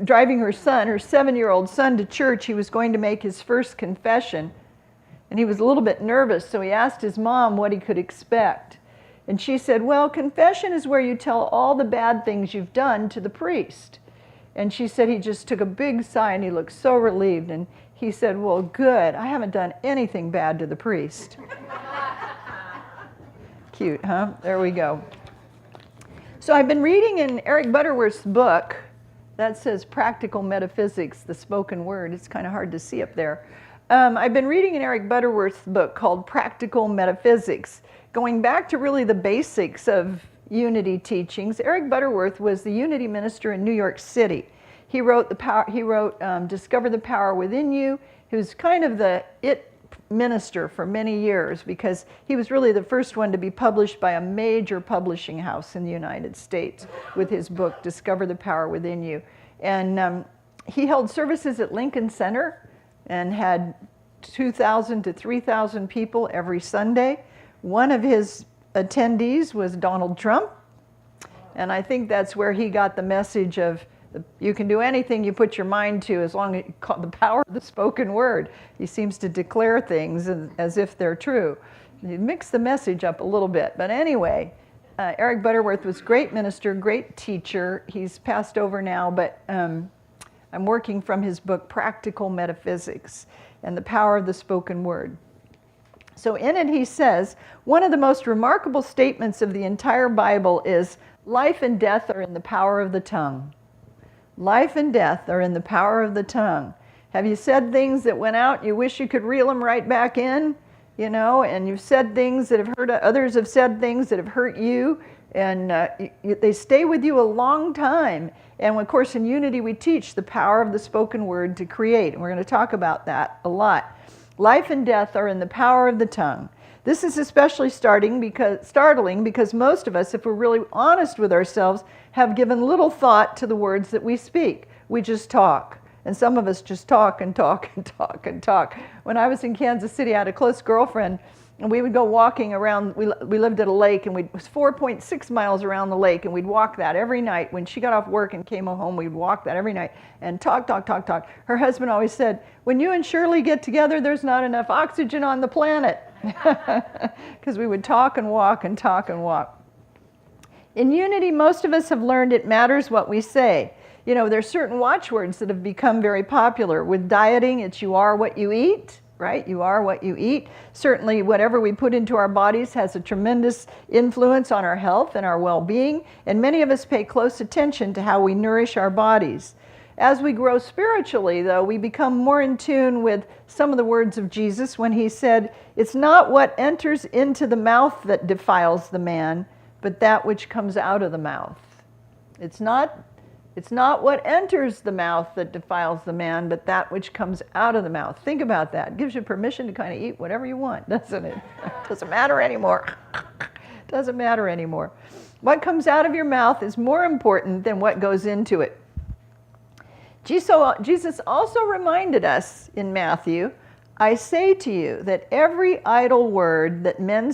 driving her 7-year-old son to church. He was going to make his first confession, and he was a little bit nervous, so he asked his mom what he could expect. And she said, well, confession is where you tell all the bad things you've done to the priest. And she said he just took a big sigh and he looked so relieved. And he said, well, good, I haven't done anything bad to the priest. Cute, huh? There we go. So I've been reading in Eric Butterworth's book, that says Practical Metaphysics, the spoken word. It's kind of hard to see up there. I've been reading in Eric Butterworth's book called Practical Metaphysics, going back to really the basics of unity teachings. Eric Butterworth was the unity minister in New York City. He wrote Discover the Power Within You. He was kind of the it minister for many years because he was really the first one to be published by a major publishing house in the United States with his book, Discover the Power Within You. And he held services at Lincoln Center and had 2,000 to 3,000 people every Sunday. One of his attendees was Donald Trump, and I think that's where he got the message of you can do anything you put your mind to as long as you call the power of the spoken word. He seems to declare things as if they're true. He mixed the message up a little bit, but anyway, Eric Butterworth was a great minister, great teacher. He's passed over now, but I'm working from his book, Practical Metaphysics and the Power of the Spoken Word. So in it he says, one of the most remarkable statements of the entire Bible is, life and death are in the power of the tongue. Life and death are in the power of the tongue. Have you said things that went out, you wish you could reel them right back in? You know, and you've said things that have hurt, others have said things that have hurt you, and they stay with you a long time. And of course in Unity we teach the power of the spoken word to create, and we're going to talk about that a lot. Life and death are in the power of the tongue. This is especially startling because most of us, if we're really honest with ourselves, have given little thought to the words that we speak. We just talk. And some of us just talk and talk and talk and talk. When I was in Kansas City, I had a close girlfriend, and we would go walking around. We lived at a lake, and it was 4.6 miles around the lake, and we'd walk that every night. When she got off work and came home, we'd walk that every night and talk, talk, talk, talk. Her husband always said, when you and Shirley get together, there's not enough oxygen on the planet. Because we would talk and walk and talk and walk. In Unity, most of us have learned it matters what we say. You know, there's certain watchwords that have become very popular. With dieting, it's you are what you eat, right? You are what you eat. Certainly, whatever we put into our bodies has a tremendous influence on our health and our well-being, and many of us pay close attention to how we nourish our bodies. As we grow spiritually, though, we become more in tune with some of the words of Jesus when he said, it's not what enters into the mouth that defiles the man, but that which comes out of the mouth. It's not what enters the mouth that defiles the man, but that which comes out of the mouth. Think about that. It gives you permission to kind of eat whatever you want, doesn't it? Doesn't matter anymore. Doesn't matter anymore. What comes out of your mouth is more important than what goes into it. Jesus also reminded us in Matthew, I say to you that every idle word that men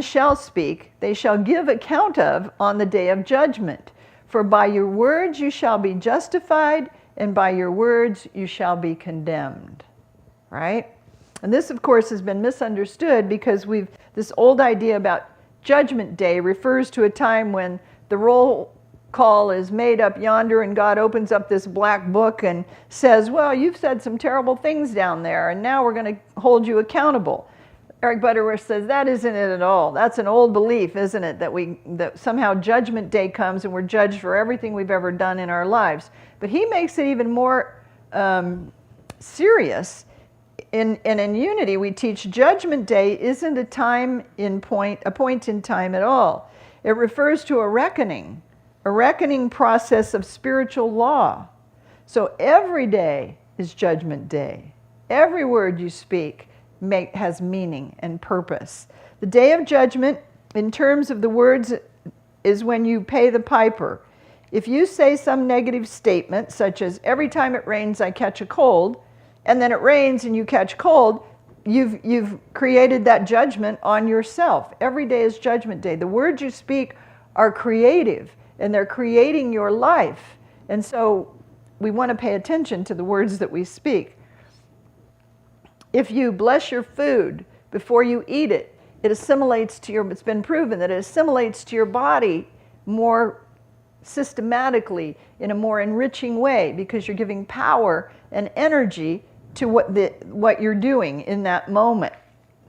shall speak, they shall give account of on the day of judgment. For by your words you shall be justified, and by your words you shall be condemned. Right? And this, of course, has been misunderstood because this old idea about Judgment Day refers to a time when the roll call is made up yonder and God opens up this black book and says, well, you've said some terrible things down there and now we're going to hold you accountable. Eric Butterworth says that isn't it at all. That's an old belief, isn't it, that somehow Judgment Day comes and we're judged for everything we've ever done in our lives. But he makes it even more serious. In Unity, we teach Judgment Day isn't a point in time at all. It refers to a reckoning process of spiritual law. So every day is Judgment Day. Every word you speak has meaning and purpose. The day of judgment, in terms of the words, is when you pay the piper. If you say some negative statement, such as, every time it rains I catch a cold, and then it rains and you catch cold, you've created that judgment on yourself. Every day is Judgment Day. The words you speak are creative. and they're creating your life. And so we want to pay attention to the words that we speak. If you bless your food before you eat it, it assimilates to your, it's been proven that it assimilates to your body more systematically in a more enriching way, because you're giving power and energy to what you're doing in that moment.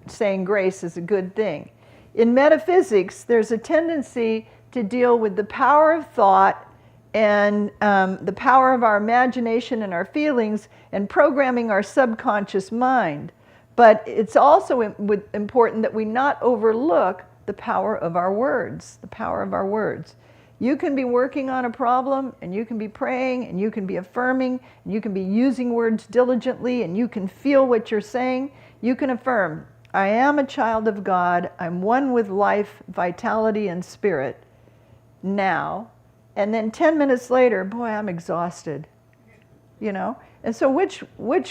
Saying grace is a good thing. In metaphysics, there's a tendency to deal with the power of thought and the power of our imagination and our feelings and programming our subconscious mind. But it's also important that we not overlook the power of our words, the power of our words. You can be working on a problem, and you can be praying, and you can be affirming, and you can be using words diligently, and you can feel what you're saying. You can affirm, I am a child of God. I'm one with life, vitality, and spirit now. And then 10 minutes later, boy, I'm exhausted. You know? And so which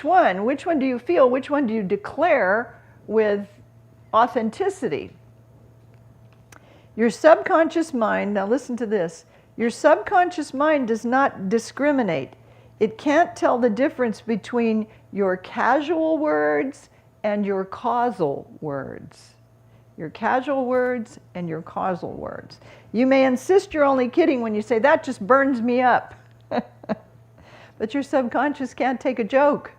one do you feel? Which one do you declare with authenticity? Your subconscious mind, now listen to this, your subconscious mind does not discriminate. It can't tell the difference between your casual words and your causal words. Your casual words and your causal words. You may insist you're only kidding when you say, that just burns me up. But your subconscious can't take a joke.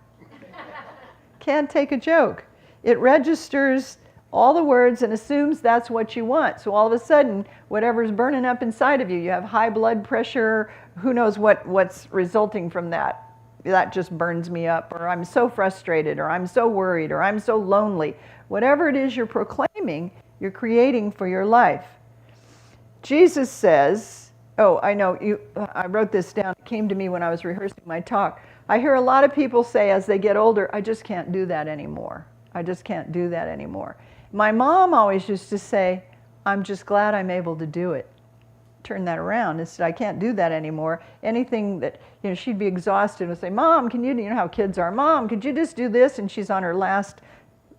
Can't take a joke. It registers all the words and assumes that's what you want. So all of a sudden, whatever's burning up inside of you, you have high blood pressure, who knows what's resulting from that. That just burns me up, or I'm so frustrated, or I'm so worried, or I'm so lonely. Whatever it is you're proclaiming, you're creating for your life. Jesus says, oh, I know, I wrote this down. It came to me when I was rehearsing my talk. I hear a lot of people say as they get older, I just can't do that anymore. I just can't do that anymore. My mom always used to say, I'm just glad I'm able to do it. Turn that around and said, I can't do that anymore. Anything that, she'd be exhausted and say, Mom, can you know how kids are, Mom, could you just do this? And she's on her last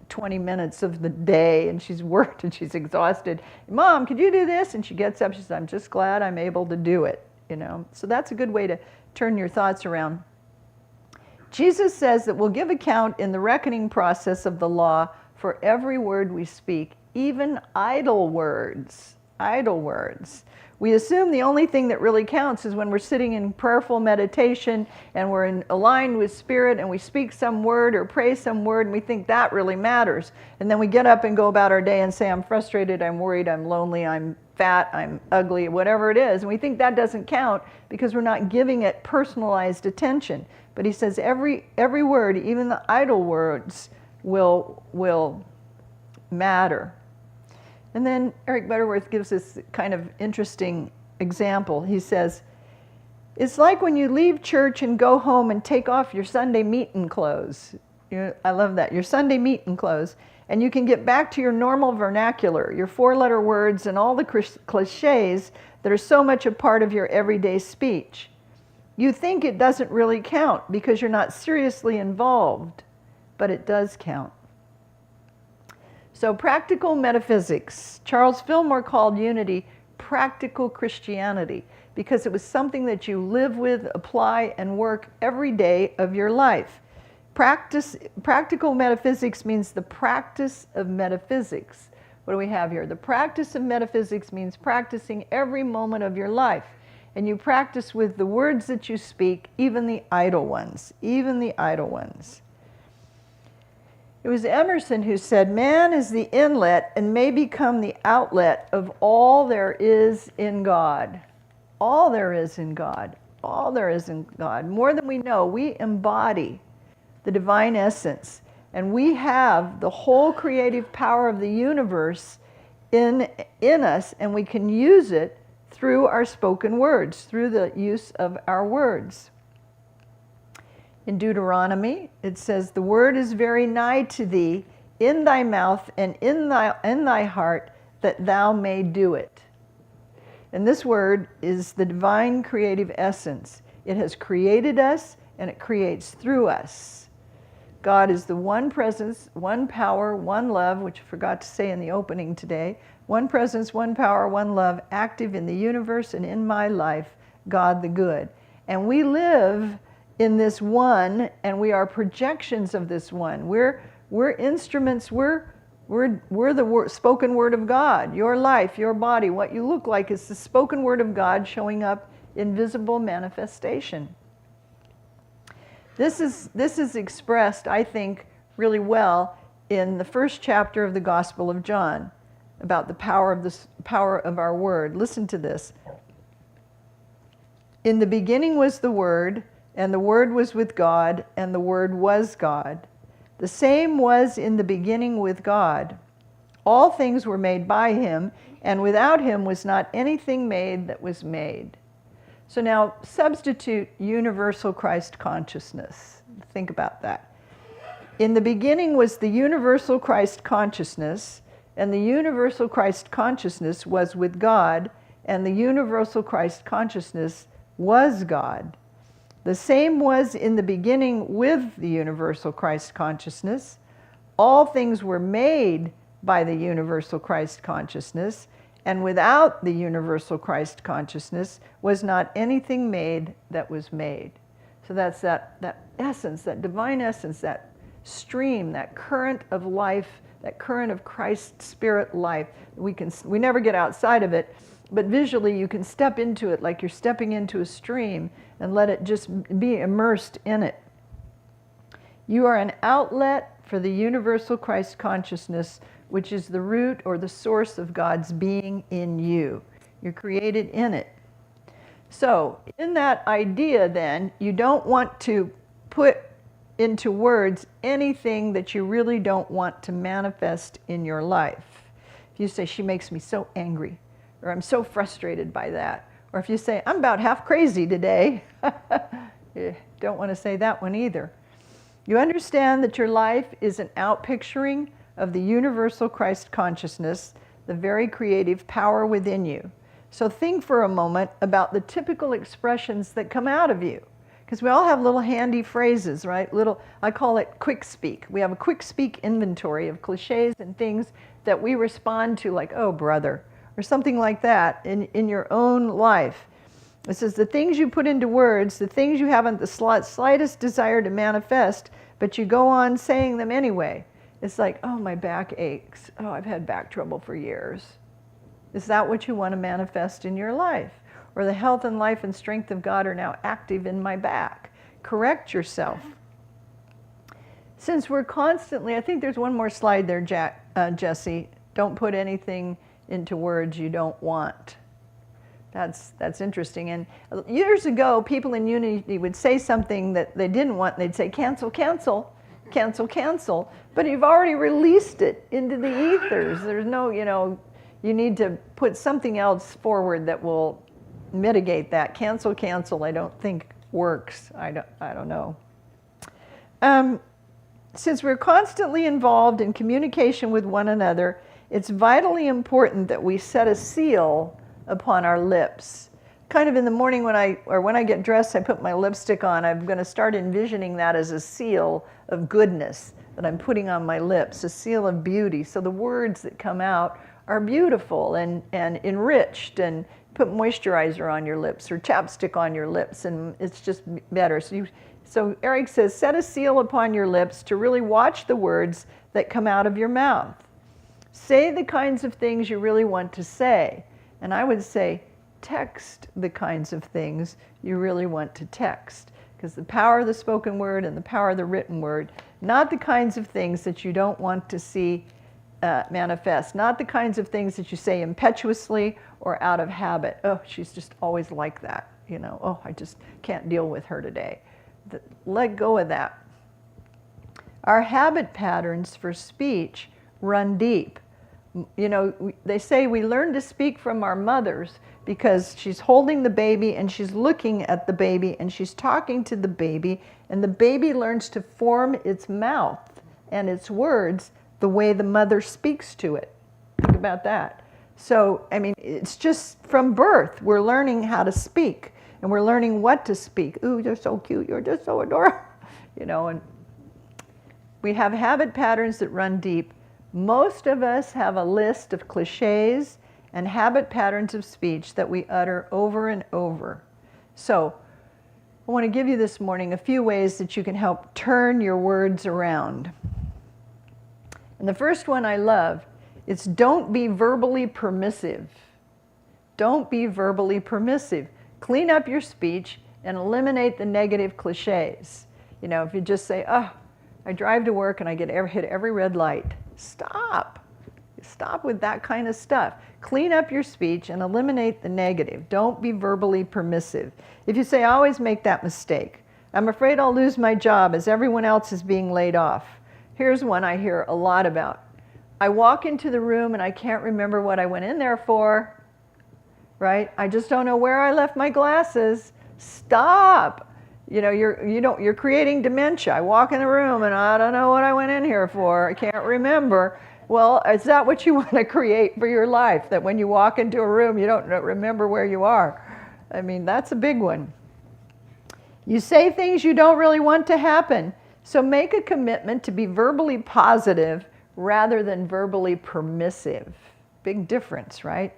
20 minutes of the day and she's worked and she's exhausted. Mom, could you do this? And she gets up, she says, I'm just glad I'm able to do it. So that's a good way to turn your thoughts around. Jesus says that we'll give account in the reckoning process of the law for every word we speak, even idle words. Idle words. We assume the only thing that really counts is when we're sitting in prayerful meditation and we're aligned with Spirit and we speak some word or pray some word and we think that really matters. And then we get up and go about our day and say, I'm frustrated, I'm worried, I'm lonely, I'm fat, I'm ugly, whatever it is. And we think that doesn't count because we're not giving it personalized attention. But he says every word, even the idle words, will matter. And then Eric Butterworth gives this kind of interesting example. He says, it's like when you leave church and go home and take off your Sunday meeting clothes. I love that, your Sunday meeting clothes. And you can get back to your normal vernacular, your four-letter words and all the cliches that are so much a part of your everyday speech. You think it doesn't really count because you're not seriously involved, but it does count. So practical metaphysics. Charles Fillmore called unity practical Christianity because it was something that you live with, apply, and work every day of your life. Practical metaphysics means the practice of metaphysics. What do we have here? The practice of metaphysics means practicing every moment of your life. And you practice with the words that you speak, even the idle ones, even the idle ones. It was Emerson who said, man is the inlet and may become the outlet of all there is in God. All there is in God. All there is in God. More than we know, we embody the divine essence. And we have the whole creative power of the universe in us, and we can use it through our spoken words, through the use of our words. In Deuteronomy, it says, the word is very nigh to thee, in thy mouth and in thy heart, that thou may do it. And this word is the divine creative essence. It has created us, and it creates through us. God is the one presence, one power, one love, which I forgot to say in the opening today, One presence, one power, one love, active in the universe and in my life, God the good. And we live in this one, and we are projections of this one. We're instruments, we're the spoken word of God. Your life, your body, what you look like is the spoken word of God showing up in visible manifestation. This is expressed, I think, really well in the first chapter of the Gospel of John about the power of our word. Listen to this. In the beginning was the Word, and the Word was with God, and the Word was God. The same was in the beginning with God. All things were made by him, and without him was not anything made that was made. So now substitute universal Christ consciousness. Think about that. In the beginning was the universal Christ consciousness, and the universal Christ consciousness was with God, and the universal Christ consciousness was God. The same was in the beginning with the universal Christ consciousness. All things were made by the universal Christ consciousness, and without the universal Christ consciousness was not anything made that was made. So that's that essence, that divine essence, that stream, that current of life, that current of Christ's spirit life. We never get outside of it, but visually you can step into it like you're stepping into a stream and let it just be immersed in it. You are an outlet for the universal Christ consciousness, which is the root or the source of God's being in you. You're created in it. So in that idea then, you don't want to put into words anything that you really don't want to manifest in your life. If you say, she makes me so angry, or I'm so frustrated by that, or if you say, I'm about half crazy today, you don't want to say that one either. You understand that your life is an outpicturing of the universal Christ consciousness, the very creative power within you. So think for a moment about the typical expressions that come out of you. Because we all have little handy phrases, right? I call it quick speak. We have a quick speak inventory of cliches and things that we respond to, like, oh, brother, or something like that in your own life. It says the things you put into words, the things you haven't the slightest desire to manifest, but you go on saying them anyway. It's like, oh, my back aches. Oh, I've had back trouble for years. Is that what you want to manifest in your life? Or the health and life and strength of God are now active in my back. Correct yourself. Since we're constantly, I think there's one more slide there, Jesse. Don't put anything into words you don't want. That's interesting. And years ago, people in Unity would say something that they didn't want, and they'd say, cancel, cancel, cancel, cancel. But you've already released it into the ethers. There's no, you need to put something else forward that will mitigate that. Cancel, cancel, I don't think works. I don't know. Since we're constantly involved in communication with one another, it's vitally important that we set a seal upon our lips. Kind of in the morning when I get dressed, I put my lipstick on. I'm going to start envisioning that as a seal of goodness that I'm putting on my lips, a seal of beauty. So the words that come out are beautiful and enriched, and put moisturizer on your lips or chapstick on your lips, and it's just better. So Eric says, set a seal upon your lips to really watch the words that come out of your mouth. Say the kinds of things you really want to say. And I would say, text the kinds of things you really want to text. Because the power of the spoken word and the power of the written word, not the kinds of things that you don't want to see manifest, not the kinds of things that you say impetuously or out of habit. Oh, she's just always like that, oh, I just can't deal with her today. Let go of that. Our habit patterns for speech run deep. They say we learn to speak from our mothers because she's holding the baby and she's looking at the baby and she's talking to the baby, and the baby learns to form its mouth and its words the way the mother speaks to it. Think about that. So, it's just from birth, we're learning how to speak, and we're learning what to speak. Ooh, you're so cute, you're just so adorable. And we have habit patterns that run deep. Most of us have a list of cliches and habit patterns of speech that we utter over and over. So I want to give you this morning a few ways that you can help turn your words around. And the first one I love is don't be verbally permissive. Don't be verbally permissive. Clean up your speech and eliminate the negative cliches. You know, if you just say, oh, I drive to work and I hit every red light. Stop. Stop with that kind of stuff. Clean up your speech and eliminate the negative. Don't be verbally permissive. If you say, I always make that mistake. I'm afraid I'll lose my job as everyone else is being laid off. Here's one I hear a lot about. I walk into the room and I can't remember what I went in there for, right? I just don't know where I left my glasses. Stop. You know, you're creating dementia. I walk in the room and I don't know what I went in here for. I can't remember. Well, is that what you want to create for your life? That when you walk into a room, you don't remember where you are? I mean, that's a big one. You say things you don't really want to happen. So make a commitment to be verbally positive rather than verbally permissive. Big difference, right?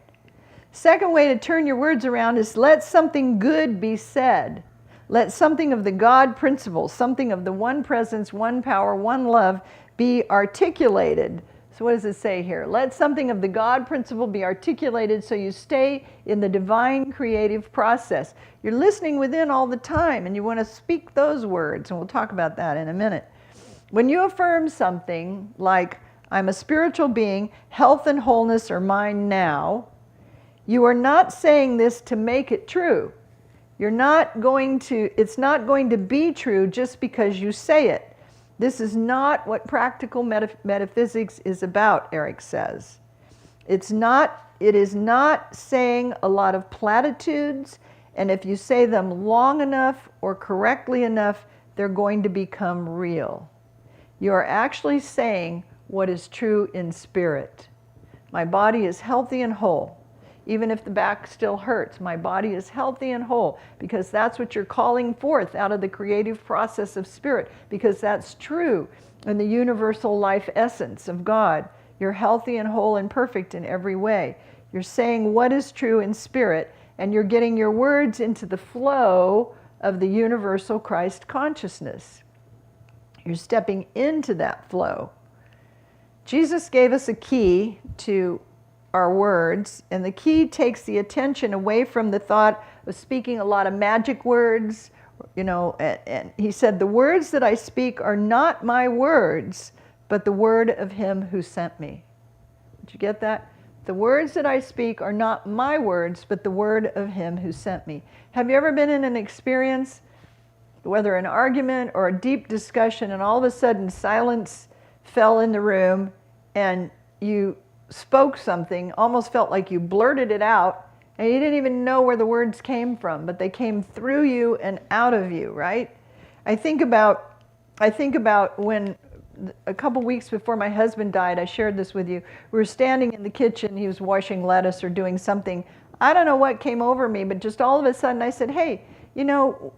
Second way to turn your words around is let something good be said. Let something of the God principle, something of the one presence, one power, one love be articulated. So what does it say here? Let something of the God principle be articulated so you stay in the divine creative process. You're listening within all the time and you want to speak those words, and we'll talk about that in a minute. When you affirm something like, I'm a spiritual being, health and wholeness are mine now, you are not saying this to make it true. It's not going to be true just because you say it. This is not what practical metaphysics is about, Eric says. It is not saying a lot of platitudes, and if you say them long enough or correctly enough, they're going to become real. You are actually saying what is true in spirit. My body is healthy and whole. Even if the back still hurts, my body is healthy and whole, because that's what you're calling forth out of the creative process of spirit, because that's true in the universal life essence of God. You're healthy and whole and perfect in every way. You're saying what is true in spirit, and you're getting your words into the flow of the universal Christ consciousness. You're stepping into that flow. Jesus gave us a key to our words, and the key takes the attention away from the thought of speaking a lot of magic words, you know, and he said, the words that I speak are not my words, but the word of him who sent me. Did you get that? The words that I speak are not my words, but the word of him who sent me. Have you ever been in an experience, whether an argument or a deep discussion, and all of a sudden silence fell in the room and you spoke something, almost felt like you blurted it out, and you didn't even know where the words came from, but they came through you and out of you, right? I think about when a couple weeks before my husband died, I shared this with you. We were standing in the kitchen, he was washing lettuce or doing something. I don't know what came over me, but just all of a sudden I said, hey, you know,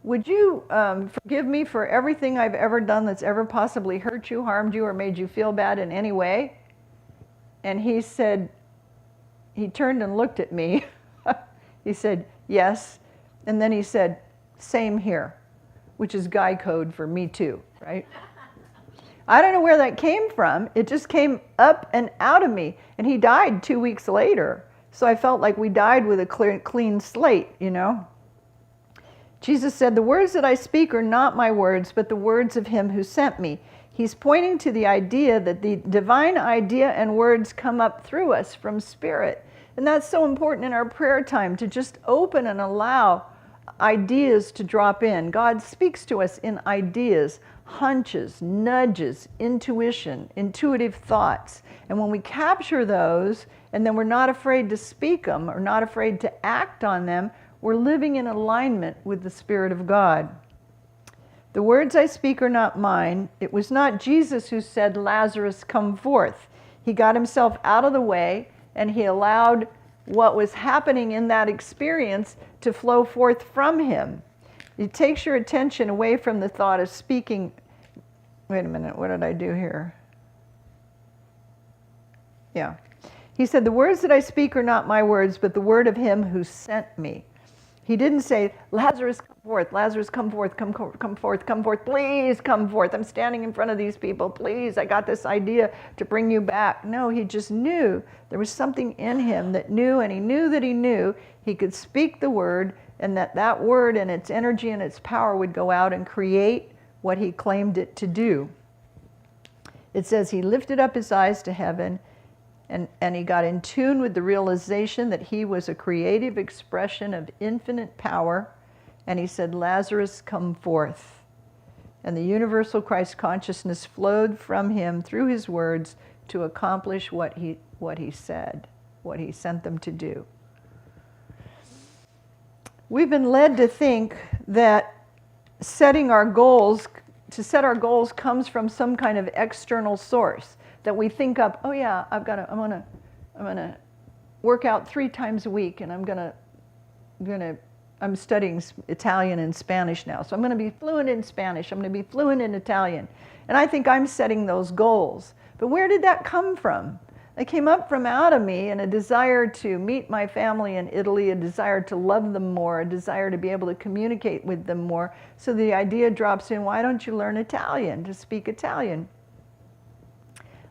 would you forgive me for everything I've ever done that's ever possibly hurt you, harmed you, or made you feel bad in any way? And he said, he turned and looked at me. He said, yes. And then he said, same here, which is guy code for me too, right? I don't know where that came from. It just came up and out of me. And he died 2 weeks later. So I felt like we died with a clean slate, you know? Jesus said, the words that I speak are not my words, but the words of him who sent me. He's pointing to the idea that the divine idea and words come up through us from spirit. And that's so important in our prayer time, to just open and allow ideas to drop in. God speaks to us in ideas, hunches, nudges, intuition, intuitive thoughts. And when we capture those, and then we're not afraid to speak them or not afraid to act on them, we're living in alignment with the Spirit of God. The words I speak are not mine. It was not Jesus who said, Lazarus, come forth. He got himself out of the way, and he allowed what was happening in that experience to flow forth from him. It takes your attention away from the thought of speaking. Wait a minute, what did I do here? Yeah. He said, the words that I speak are not my words, but the word of him who sent me. He didn't say, Lazarus, come forth, Lazarus, come forth, come forth, come forth, please come forth. I'm standing in front of these people, please, I got this idea to bring you back. No, he just knew there was something in him that knew, and he knew that he knew he could speak the word, and that word and its energy and its power would go out and create what he claimed it to do. It says he lifted up his eyes to heaven, and he got in tune with the realization that he was a creative expression of infinite power. And he said, Lazarus, come forth. And the universal Christ consciousness flowed from him through his words to accomplish what he said, what he sent them to do. We've been led to think that to set our goals comes from some kind of external source. That we think up, oh yeah, I'm gonna work out 3 times a week, and I'm studying Italian and Spanish now, so I'm gonna be fluent in Spanish, I'm gonna be fluent in Italian. And I think I'm setting those goals. But where did that come from? They came up from out of me in a desire to meet my family in Italy, a desire to love them more, a desire to be able to communicate with them more. So the idea drops in, why don't you learn Italian, to speak Italian?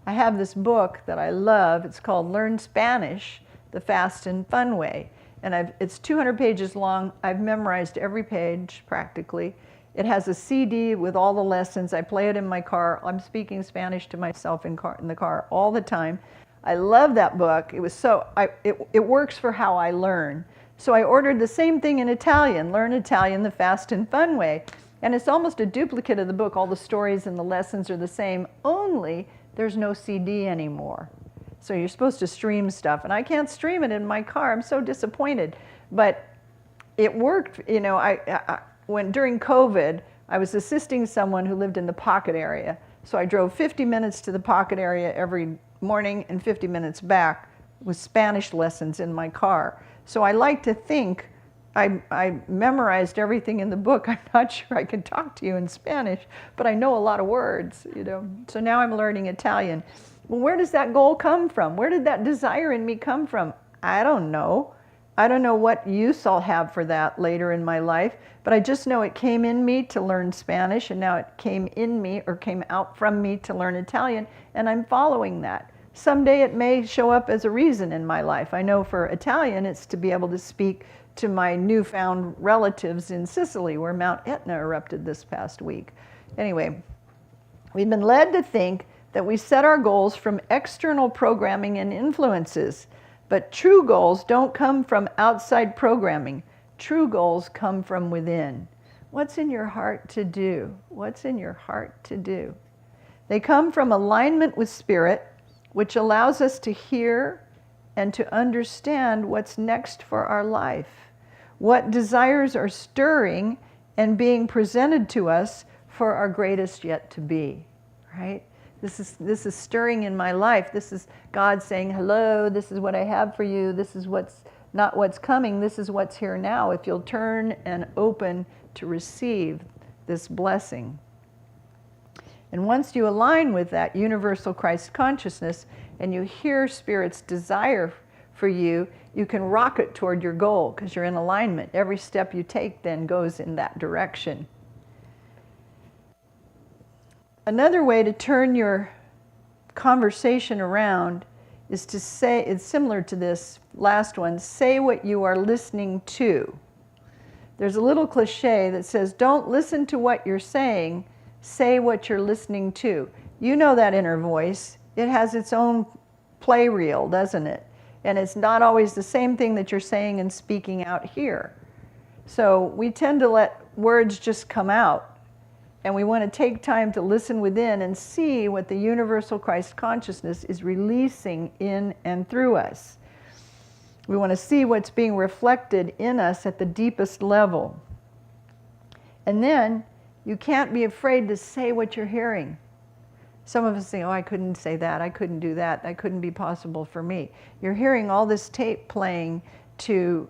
I have this book that I love. It's called Learn Spanish, the Fast and Fun Way. And it's 200 pages long. I've memorized every page practically. It has a CD with all the lessons. I play it in my car. I'm speaking Spanish to myself in the car all the time. I love that book. It works for how I learn. So I ordered the same thing in Italian, Learn Italian, the Fast and Fun Way. And it's almost a duplicate of the book. All the stories and the lessons are the same, only there's no CD anymore. So you're supposed to stream stuff, and I can't stream it in my car. I'm so disappointed. But it worked, when during COVID, I was assisting someone who lived in the Pocket area. So I drove 50 minutes to the Pocket area every morning and 50 minutes back with Spanish lessons in my car. So I like to think I memorized everything in the book. I'm not sure I can talk to you in Spanish, but I know a lot of words, So now I'm learning Italian. Well, where does that goal come from? Where did that desire in me come from? I don't know. I don't know what use I'll have for that later in my life, but I just know it came in me to learn Spanish, and now it came in me or came out from me to learn Italian, and I'm following that. Someday it may show up as a reason in my life. I know for Italian, it's to be able to speak to my newfound relatives in Sicily, where Mount Etna erupted this past week. Anyway, we've been led to think that we set our goals from external programming and influences, but true goals don't come from outside programming. True goals come from within. What's in your heart to do? What's in your heart to do? They come from alignment with spirit, which allows us to hear and to understand what's next for our life. What desires are stirring and being presented to us for our greatest yet to be, right? This is stirring in my life. This is God saying, hello, this is what I have for you. This is not what's coming. This is what's here now. If you'll turn and open to receive this blessing. And once you align with that universal Christ consciousness and you hear Spirit's desire for you, you can rocket toward your goal because you're in alignment. Every step you take then goes in that direction. Another way to turn your conversation around is to say, it's similar to this last one, say what you are listening to. There's a little cliche that says, don't listen to what you're saying, say what you're listening to. You know that inner voice. It has its own play reel, doesn't it? And it's not always the same thing that you're saying and speaking out here. So we tend to let words just come out. And we want to take time to listen within and see what the universal Christ consciousness is releasing in and through us. We want to see what's being reflected in us at the deepest level. And then you can't be afraid to say what you're hearing. Some of us say, oh, I couldn't say that, I couldn't do that, that couldn't be possible for me. You're hearing all this tape playing to,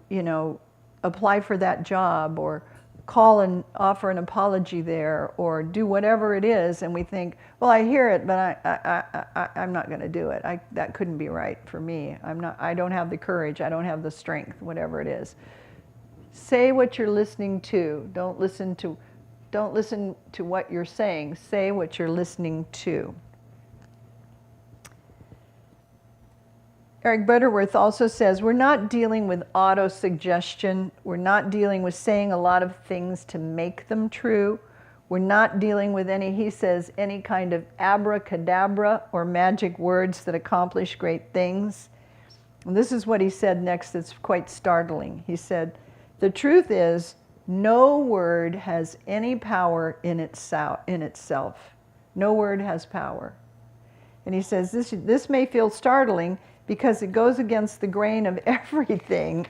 apply for that job or call and offer an apology there or do whatever it is, and we think, well, I hear it, but I'm not going to do it. That couldn't be right for me. I don't have the courage. I don't have the strength, whatever it is. Say what you're listening to. Don't listen to what you're saying. Say what you're listening to. Eric Butterworth also says, we're not dealing with auto-suggestion. We're not dealing with saying a lot of things to make them true. We're not dealing with he says, any kind of abracadabra or magic words that accomplish great things. And this is what he said next that's quite startling. He said, the truth is, no word has any power in itself. No word has power. And he says, this may feel startling because it goes against the grain of everything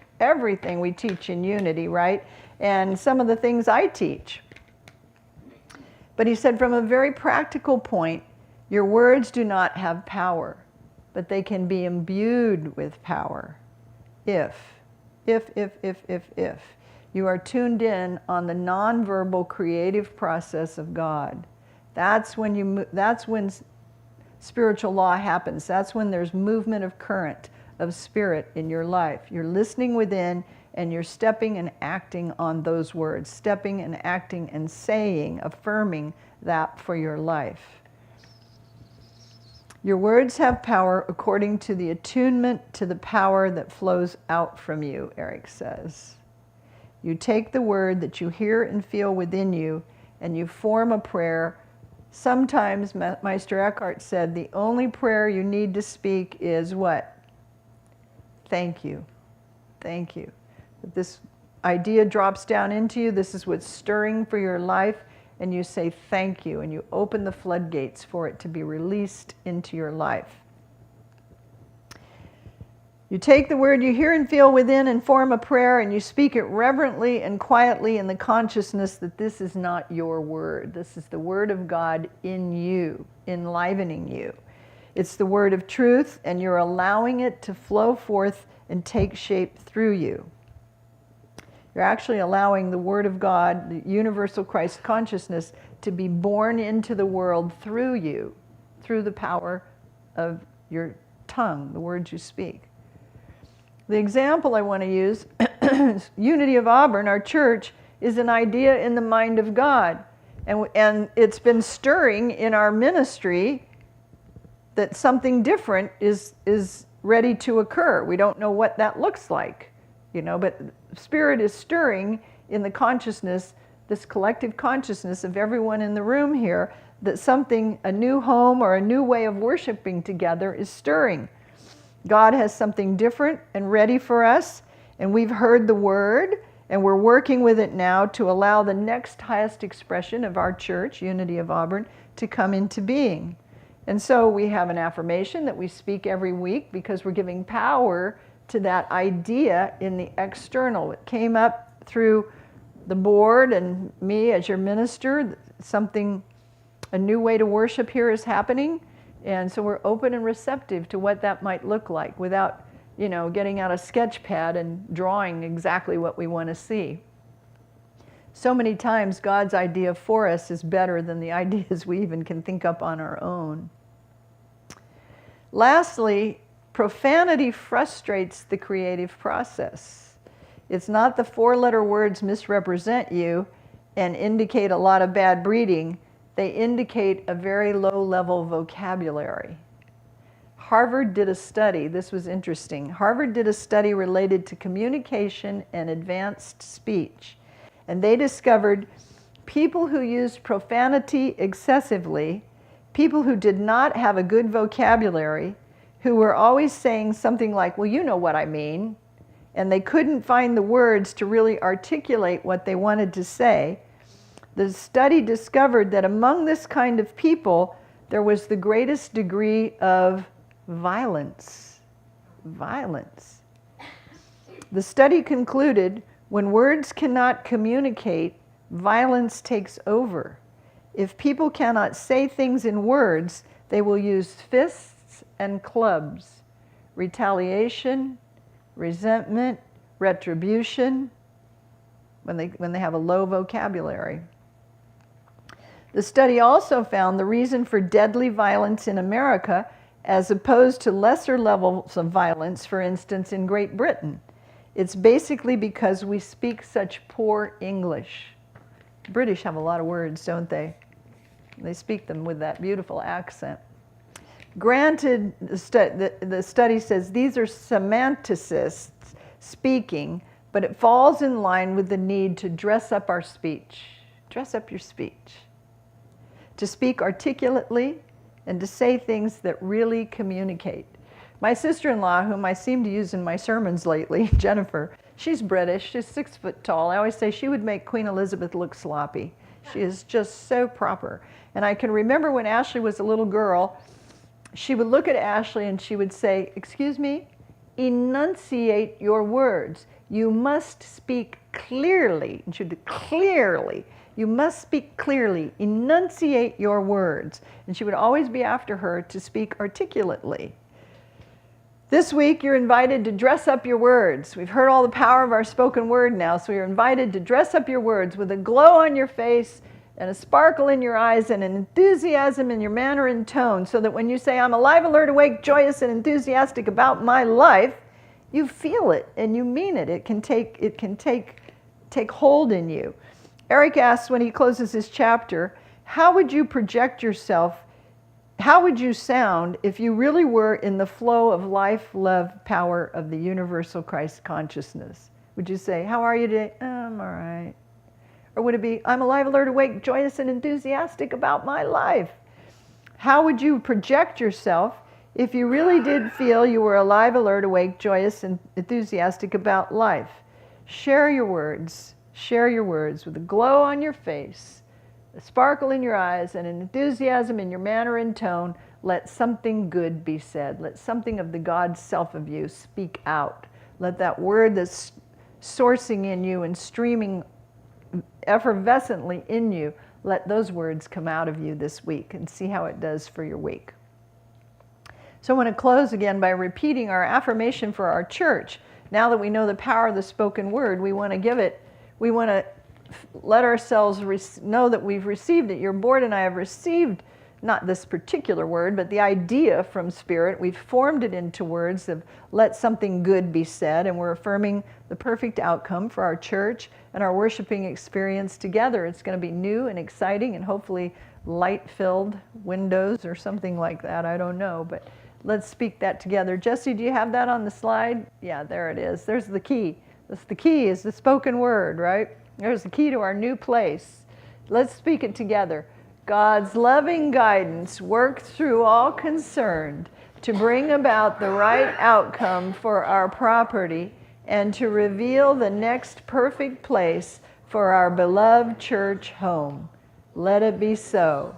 we teach in Unity, right? And some of the things I teach. But he said, from a very practical point, your words do not have power, but they can be imbued with power if you are tuned in on the nonverbal creative process of God. That's when spiritual law happens. That's when there's movement of current of spirit in your life. You're listening within and you're stepping and acting on those words, stepping and acting and saying, affirming that for your life. Your words have power according to the attunement to the power that flows out from you, Eric says. You take the word that you hear and feel within you and you form a prayer. Sometimes, Meister Eckhart said, the only prayer you need to speak is what? Thank you. Thank you. That this idea drops down into you. This is what's stirring for your life. And you say thank you. And you open the floodgates for it to be released into your life. You take the word you hear and feel within and form a prayer, and you speak it reverently and quietly in the consciousness that this is not your word. This is the word of God in you, enlivening you. It's the word of truth, and you're allowing it to flow forth and take shape through you. You're actually allowing the word of God, the universal Christ consciousness, to be born into the world through you, through the power of your tongue, the words you speak. The example I want to use, Unity of Auburn, our church, is an idea in the mind of God. And it's been stirring in our ministry that something different is ready to occur. We don't know what that looks like, but Spirit is stirring in the consciousness, this collective consciousness of everyone in the room here, that something, a new home or a new way of worshiping together is stirring. God has something different and ready for us, and we've heard the word, and we're working with it now to allow the next highest expression of our church, Unity of Auburn, to come into being. And so we have an affirmation that we speak every week because we're giving power to that idea in the external. It came up through the board and me as your minister, a new way to worship here is happening. And so we're open and receptive to what that might look like without, getting out a sketch pad and drawing exactly what we want to see. So many times God's idea for us is better than the ideas we even can think up on our own. Lastly, profanity frustrates the creative process. It's not the four-letter words misrepresent you and indicate a lot of bad breeding. They indicate a very low-level vocabulary. Harvard did a study, this was interesting. Harvard did a study related to communication and advanced speech. And they discovered people who used profanity excessively, people who did not have a good vocabulary, who were always saying something like, well, you know what I mean, and they couldn't find the words to really articulate what they wanted to say. The study discovered that among this kind of people, there was the greatest degree of violence. Violence. The study concluded, when words cannot communicate, violence takes over. If people cannot say things in words, they will use fists and clubs. Retaliation, resentment, retribution. when they have a low vocabulary. The study also found the reason for deadly violence in America as opposed to lesser levels of violence, for instance, in Great Britain. It's basically because we speak such poor English. The British have a lot of words, don't they? They speak them with that beautiful accent. Granted, the study says these are semanticists speaking, but it falls in line with the need to dress up our speech. Dress up your speech. To speak articulately and to say things that really communicate. My sister-in-law, whom I seem to use in my sermons lately, Jennifer, she's British, she's 6 foot tall. I always say she would make Queen Elizabeth look sloppy. She is just so proper. And I can remember when Ashley was a little girl, she would look at Ashley and she would say, "Excuse me, enunciate your words. You must speak clearly." And she would clearly. You must speak clearly, enunciate your words. And she would always be after her to speak articulately. This week, you're invited to dress up your words. We've heard all the power of our spoken word now, so you're invited to dress up your words with a glow on your face and a sparkle in your eyes and an enthusiasm in your manner and tone, so that when you say, "I'm alive, alert, awake, joyous, and enthusiastic about my life," you feel it and you mean it. It can take hold in you. Eric asks when he closes his chapter, how would you project yourself? How would you sound if you really were in the flow of life, love, power of the universal Christ consciousness? Would you say, "How are you today?" "I'm all right." Or would it be, "I'm alive, alert, awake, joyous, and enthusiastic about my life"? How would you project yourself if you really did feel you were alive, alert, awake, joyous, and enthusiastic about life? Share your words. Share your words with a glow on your face, a sparkle in your eyes, and an enthusiasm in your manner and tone. Let something good be said. Let something of the God self of you speak out. Let that word that's sourcing in you and streaming effervescently in you, let those words come out of you this week, and see how it does for your week. So I want to close again by repeating our affirmation for our church. Now that we know the power of the spoken word, we want to let ourselves know that we've received it. Your board and I have received not this particular word, but the idea from Spirit. We've formed it into words of let something good be said, and we're affirming the perfect outcome for our church and our worshiping experience together. It's going to be new and exciting and hopefully light-filled windows or something like that. I don't know, but let's speak that together. Jesse, do you have that on the slide? Yeah, there it is. There's the key. The key is the spoken word, right? There's the key to our new place. Let's speak it together. God's loving guidance works through all concerned to bring about the right outcome for our property and to reveal the next perfect place for our beloved church home. Let it be so.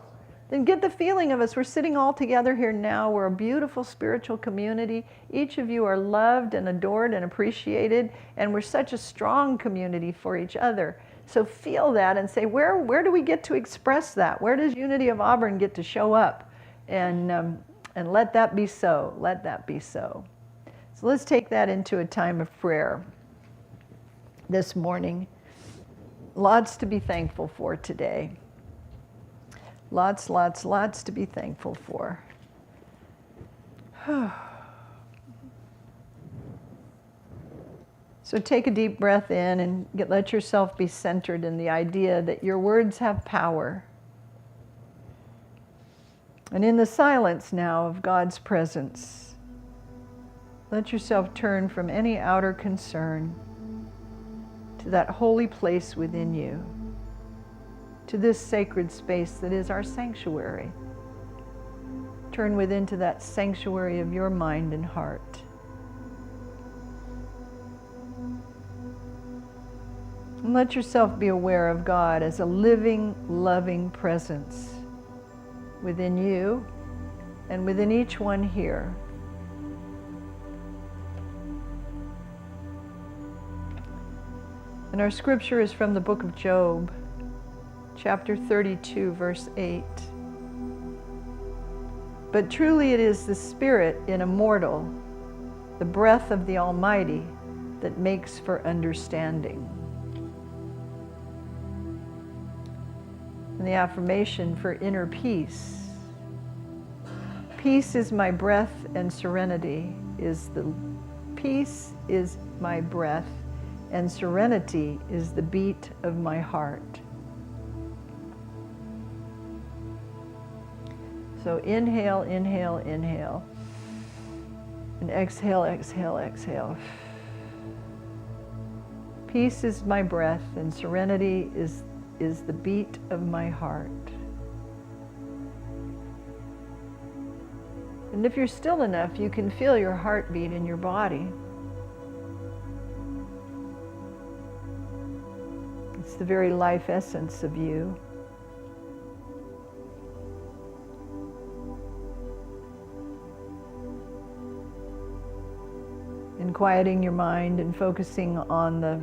Then get the feeling of us. We're sitting all together here now. We're a beautiful spiritual community. Each of you are loved and adored and appreciated, and we're such a strong community for each other. So feel that and say, where do we get to express that? Where does Unity of Auburn get to show up? And let that be so. Let that be so. So let's take that into a time of prayer this morning. Lots to be thankful for today. Lots to be thankful for. So take a deep breath in and let yourself be centered in the idea that your words have power. And in the silence now of God's presence, let yourself turn from any outer concern to that holy place within you, to this sacred space that is our sanctuary. Turn within to that sanctuary of your mind and heart. And let yourself be aware of God as a living, loving presence within you and within each one here. And our scripture is from the book of Job, chapter 32, verse 8. But truly it is the Spirit in a mortal, the breath of the Almighty, that makes for understanding. And the affirmation for inner peace. Peace is my breath and serenity peace is my breath and serenity is the beat of my heart. So inhale, inhale, inhale. And exhale, exhale, exhale. Peace is my breath and serenity is the beat of my heart. And if you're still enough, you can feel your heartbeat in your body. It's the very life essence of you. And quieting your mind and focusing on the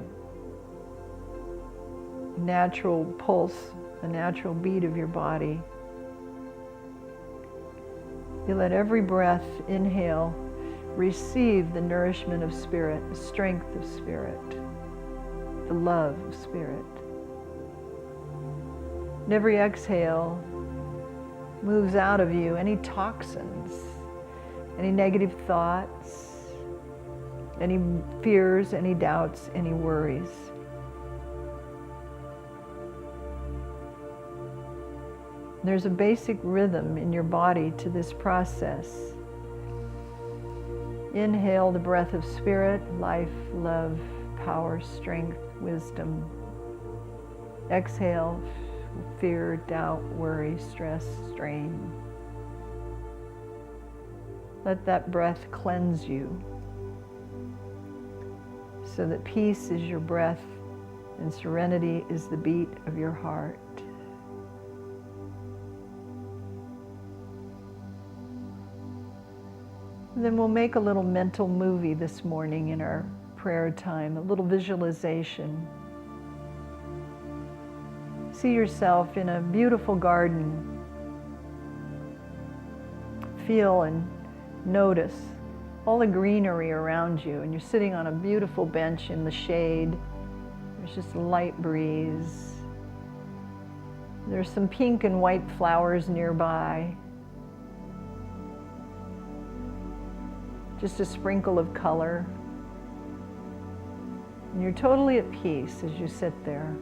natural pulse, the natural beat of your body. You let every breath, inhale, receive the nourishment of spirit, the strength of spirit, the love of spirit. And every exhale moves out of you any toxins, any negative thoughts, any fears, any doubts, any worries. There's a basic rhythm in your body to this process. Inhale the breath of spirit, life, love, power, strength, wisdom. Exhale fear, doubt, worry, stress, strain. Let that breath cleanse you so that peace is your breath and serenity is the beat of your heart. And then we'll make a little mental movie this morning in our prayer time, a little visualization. See yourself in a beautiful garden. Feel and notice all the greenery around you, and you're sitting on a beautiful bench in the shade. There's just a light breeze. There's some pink and white flowers nearby. Just a sprinkle of color. And you're totally at peace as you sit there.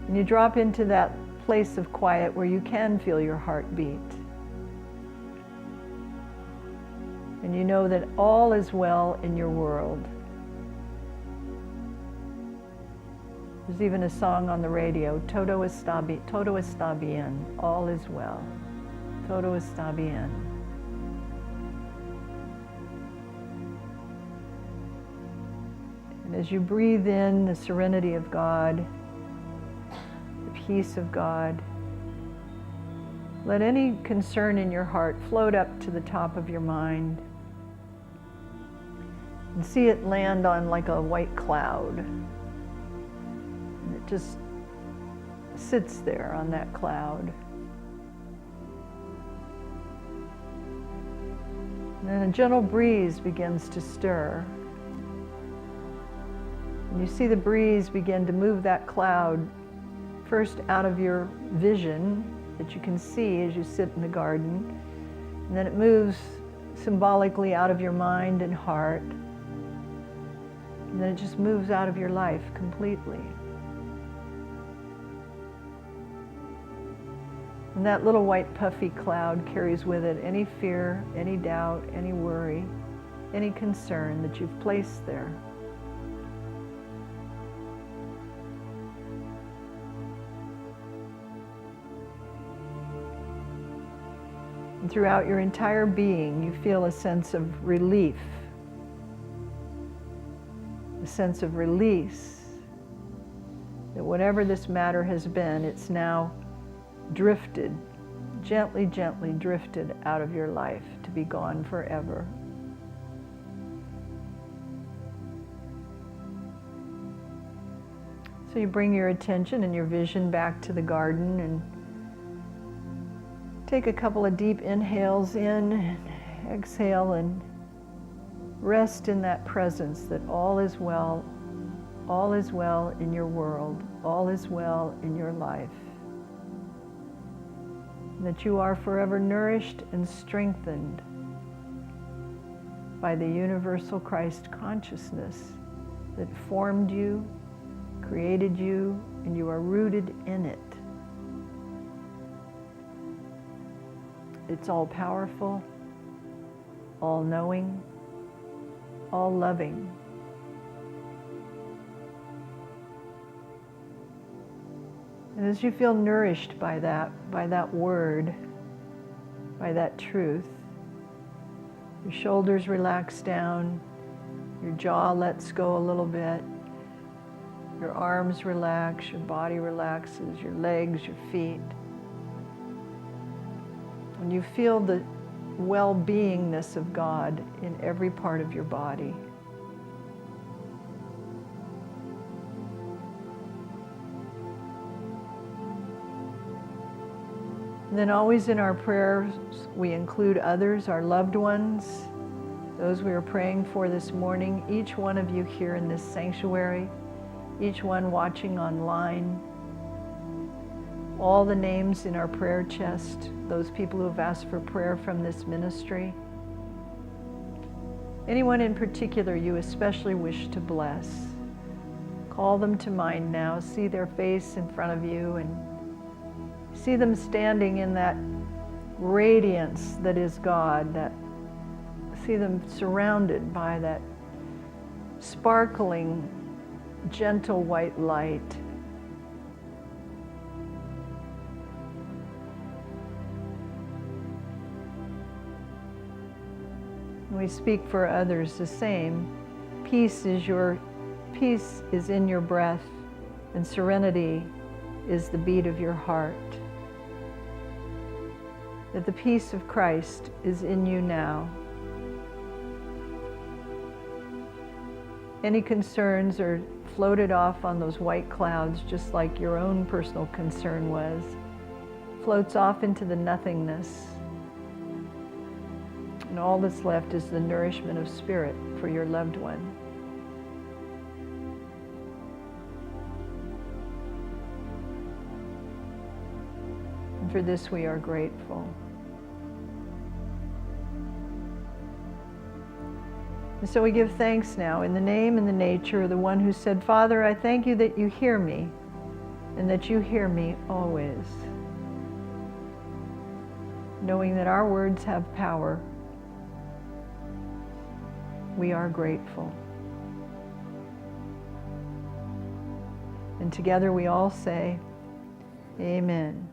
And you drop into that place of quiet where you can feel your heart beat. And you know that all is well in your world. There's even a song on the radio, todo está bien, all is well. Todo está bien. And as you breathe in the serenity of God, the peace of God, let any concern in your heart float up to the top of your mind and see it land on like a white cloud. And it just sits there on that cloud. And then a gentle breeze begins to stir. And you see the breeze begin to move that cloud first out of your vision that you can see as you sit in the garden. And then it moves symbolically out of your mind and heart. And then it just moves out of your life completely. And that little white puffy cloud carries with it any fear, any doubt, any worry, any concern that you've placed there. And throughout your entire being, you feel a sense of relief, a sense of release, that whatever this matter has been, it's now drifted, gently, gently drifted out of your life to be gone forever. So you bring your attention and your vision back to the garden and take a couple of deep inhales in and exhale and rest in that presence that all is well, all is well in your world, all is well in your life. And that you are forever nourished and strengthened by the universal Christ consciousness that formed you, created you, and you are rooted in it. It's all powerful, all knowing, all loving. And as you feel nourished by that word, by that truth, your shoulders relax down, your jaw lets go a little bit, your arms relax, your body relaxes, your legs, your feet. And you feel the well-beingness of God in every part of your body. And then always in our prayers, we include others, our loved ones, those we are praying for this morning, each one of you here in this sanctuary, each one watching online, all the names in our prayer chest, those people who have asked for prayer from this ministry. Anyone in particular you especially wish to bless, call them to mind now, see their face in front of you, and see them standing in that radiance that is God, see them surrounded by that sparkling, gentle white light. We speak for others the same. Peace is in your breath, and serenity is the beat of your heart. That the peace of Christ is in you now. Any concerns are floated off on those white clouds, just like your own personal concern was, floats off into the nothingness. And all that's left is the nourishment of spirit for your loved one. And for this we are grateful. And so we give thanks now in the name and the nature of the one who said, Father, I thank you that you hear me and that you hear me always. Knowing that our words have power, we are grateful. And together we all say, Amen.